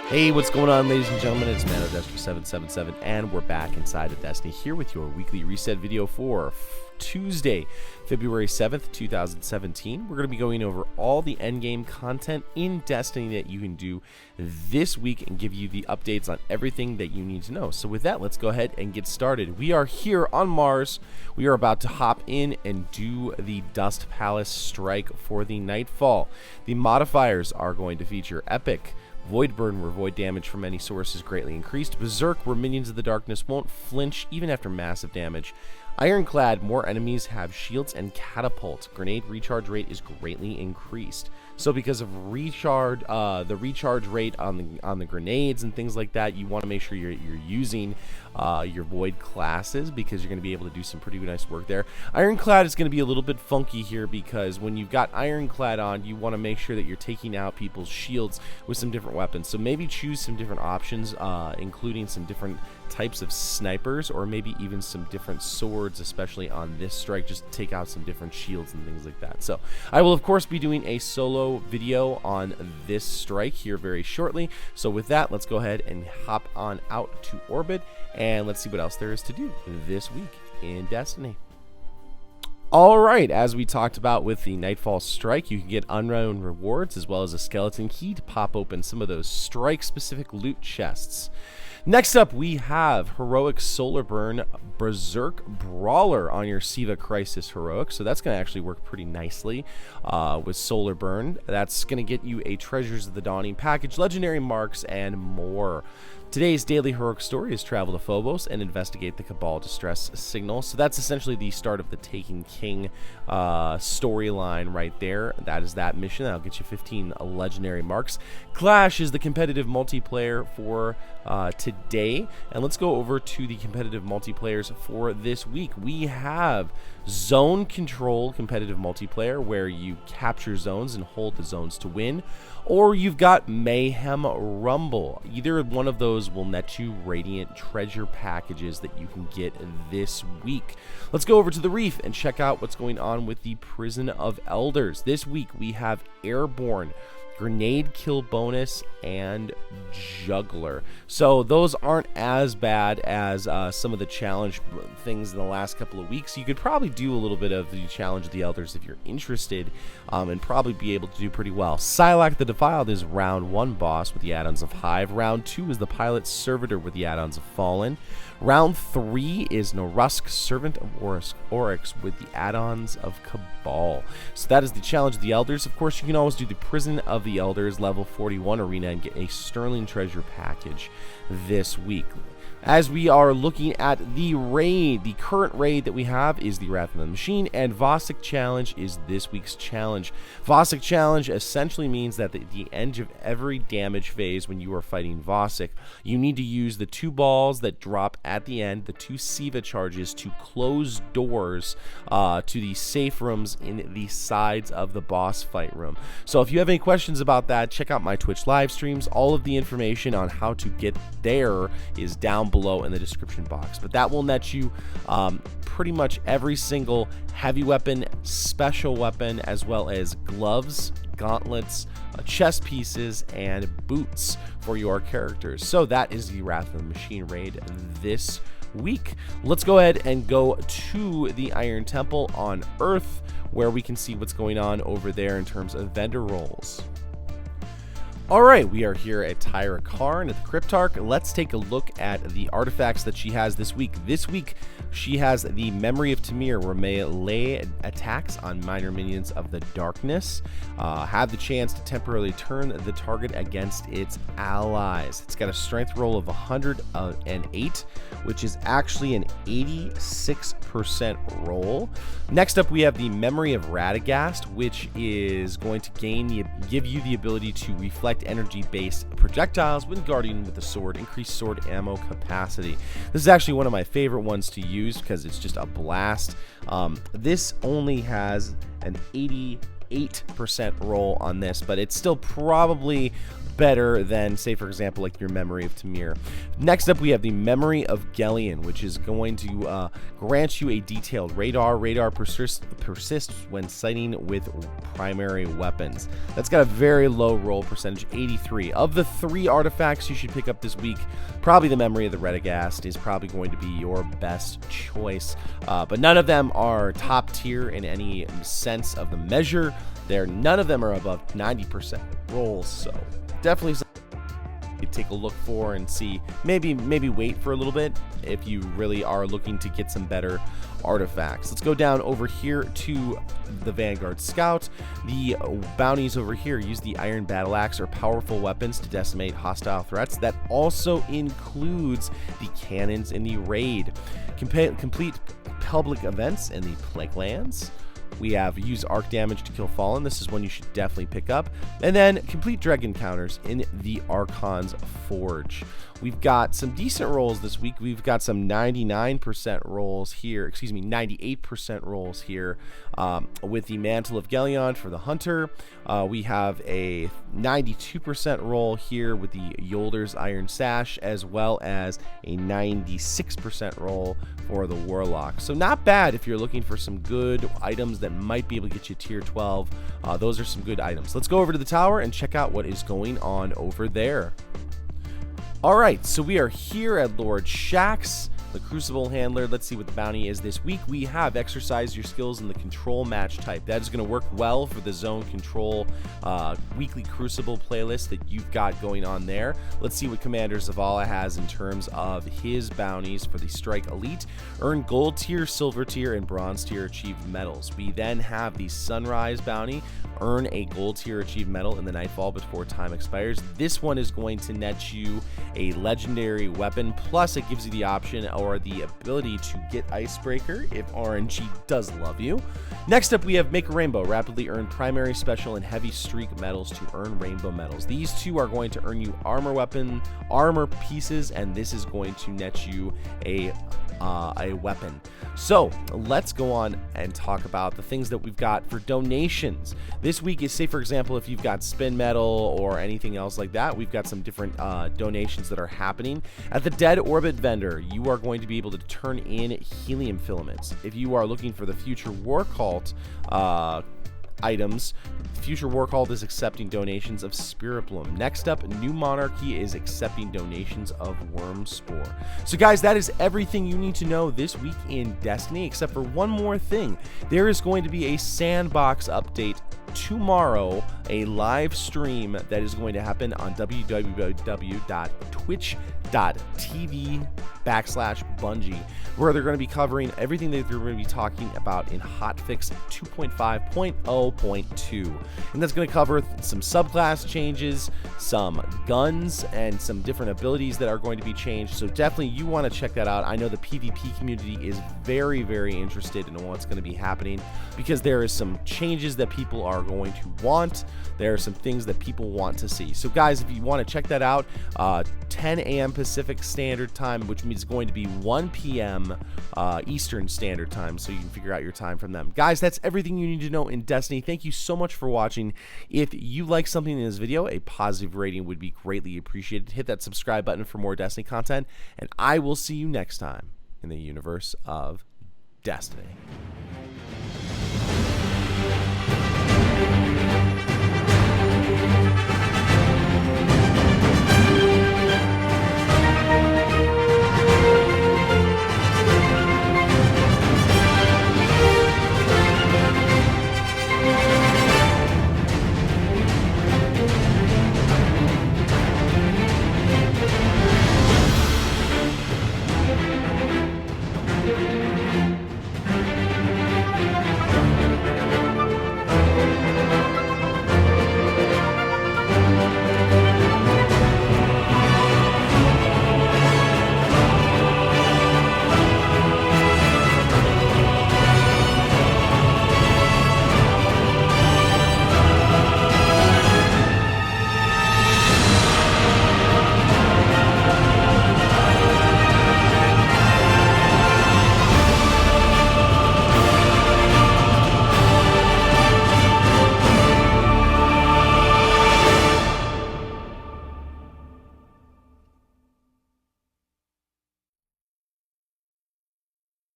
Hey, what's going on, ladies and gentlemen? It's Mano 777, and we're back inside of Destiny here with your weekly reset video for Tuesday, February 7th, 2017. We're going to be going over all the endgame content in Destiny that you can do this week and give you the updates on everything that you need to know. So with that, let's go ahead and get started. We are here on Mars. We are about to hop in and do the Dust Palace strike for the Nightfall. The modifiers are going to feature Epic, Void Burn, where void damage from any source is greatly increased. Berserk, where minions of the darkness won't flinch even after massive damage. Ironclad, more enemies have shields. And Catapult, grenade recharge rate is greatly increased. So because of the recharge rate on the grenades and things like that, you want to make sure you're using your void classes, because you're going to be able to do some pretty nice work there. Ironclad is going to be a little bit funky here, because when you've got Ironclad on, you want to make sure that you're taking out people's shields with some different weapons. So maybe choose some different options, including some different types of snipers, or maybe even some different swords, especially on this strike, just to take out some different shields and things like that. So I will of course be doing a solo video on this strike here very shortly. So with that, let's go ahead and hop on out to orbit, and let's see what else there is to do this week in Destiny. Alright, as we talked about with the Nightfall strike, you can get unknown rewards as well as a skeleton key to pop open some of those strike specific loot chests. Next up, we have Heroic Solar Burn Berserk Brawler on your SIVA Crisis Heroic. So that's going to actually work pretty nicely with Solar Burn. That's going to get you a Treasures of the Dawning package, legendary marks, and more. Today's daily heroic story is travel to Phobos and investigate the Cabal distress signal. So that's essentially the start of the Taken King storyline right there. That is that mission. That'll get you 15 legendary marks. Clash is the competitive multiplayer for today. And let's go over to the competitive multiplayers for this week. We have Zone Control competitive multiplayer, where you capture zones and hold the zones to win. Or you've got Mayhem Rumble. Either one of those will net you Radiant treasure packages that you can get this week. Let's go over to the Reef and check out what's going on with the Prison of Elders. This week we have Airborne, Grenade Kill Bonus, and Juggler. So those aren't as bad as some of the challenge things in the last couple of weeks. You could probably do a little bit of the Challenge of the Elders if you're interested, and probably be able to do pretty well. Psylocke the Defiled is round 1 boss with the add-ons of Hive. Round 2 is the Pilot Servitor with the add-ons of Fallen. Round 3 is Norusk, Servant of Oryx with the add-ons of Cabal. So that is the Challenge of the Elders. Of course, you can always do the Prison of the Elders level 41 arena and get a Sterling Treasure package this week. As we are looking at the raid, the current raid that we have is the Wrath of the Machine, and VOSIK Challenge is this week's challenge. VOSIK Challenge essentially means that at the end of every damage phase when you are fighting VOSIK, you need to use the 2 balls that drop at the end, the 2 SIVA charges, to close doors to the safe rooms in the sides of the boss fight room. So if you have any questions about that, check out my Twitch live streams. All of the information on how to get there is down below in the description box, but that will net you pretty much every single heavy weapon, special weapon, as well as gloves, gauntlets, chest pieces, and boots for your characters. So that is the Wrath of the Machine raid this week. Let's go ahead and go to the Iron Temple on Earth, where we can see what's going on over there in terms of vendor roles. Alright, we are here at Tyra Karn at the Cryptarch. Let's take a look at the artifacts that she has this week. This week, she has the Memory of Tamir, where melee attacks on minor minions of the darkness have the chance to temporarily turn the target against its allies. It's got a strength roll of 108, which is actually an 86% roll. Next up, we have the Memory of Radagast, which is going to give you the ability to reflect energy-based projectiles when guarding with the sword, increased sword ammo capacity. This is actually one of my favorite ones to use because it's just a blast. This only has an 80 8% roll on this, but it's still probably better than, say, for example, like your Memory of Tamir. Next up, we have the Memory of Gellion, which is going to grant you a detailed radar. Radar persists when sighting with primary weapons. That's got a very low roll percentage, 83. Of the 3 artifacts you should pick up this week, probably the Memory of the Redegast is probably going to be your best choice. But none of them are top tier in any sense of the measure. None of them are above 90% rolls, so definitely something you take a look for and see. Maybe wait for a little bit if you really are looking to get some better artifacts. Let's go down over here to the Vanguard Scout. The bounties over here use the Iron Battle Axe or powerful weapons to decimate hostile threats. That also includes the cannons in the raid. Complete public events in the Plague Lands. We have use arc damage to kill Fallen. This is one you should definitely pick up. And then complete Dreg encounters in the Archon's Forge. We've got some decent rolls this week. We've got some 99% rolls here, 98% rolls here with the Mantle of Gellion for the Hunter. We have a 92% roll here with the Yolder's Iron Sash, as well as a 96% roll for the Warlock. So not bad if you're looking for some good items that might be able to get you tier 12. Those are some good items. Let's go over to the tower and check out what is going on over there. Alright, so we are here at Lord Shaxx, the Crucible Handler. Let's see what the bounty is this week. We have exercise your skills in the control match type. That is going to work well for the zone control weekly Crucible playlist that you've got going on there. Let's see what Commander Zavala has in terms of his bounties for the Strike Elite. Earn gold tier, silver tier, and bronze tier achieved medals. We then have the Sunrise bounty. Earn a gold tier achieved medal in the Nightfall before time expires. This one is going to net you a legendary weapon, plus it gives you the option or the ability to get Icebreaker if RNG does love you. Next up, we have Make a Rainbow. Rapidly earn primary, special, and heavy streak medals to earn rainbow medals. These two are going to earn you armor pieces, and this is going to net you a weapon. So let's go on and talk about the things that we've got for donations. This week is, say for example, if you've got spin metal or anything else like that, we've got some different donations that are happening. At the Dead Orbit vendor, you are going to be able to turn in helium filaments. If you are looking for the Future War Cult items, Future War Cult is accepting donations of Spirit Bloom. Next up, New Monarchy is accepting donations of Worm Spore. So guys, that is everything you need to know this week in Destiny, except for one more thing. There is going to be a sandbox update tomorrow, a live stream that is going to happen on www.twitch.tv/Bungie, where they're going to be covering everything that they're going to be talking about in Hotfix 2.5.0.2. And that's going to cover some subclass changes, some guns, and some different abilities that are going to be changed. So definitely you want to check that out. I know the PvP community is very, very interested in what's going to be happening, because there is some changes that people are going to want. There are some things that people want to see. So guys, if you want to check that out, 10 a.m. Pacific Standard Time, which means it's going to be 1 p.m. Eastern Standard Time, so you can figure out your time from them. Guys, that's everything you need to know in Destiny. Thank you so much for watching. If you like something in this video, a positive rating would be greatly appreciated. Hit that subscribe button for more Destiny content, and I will see you next time in the universe of Destiny.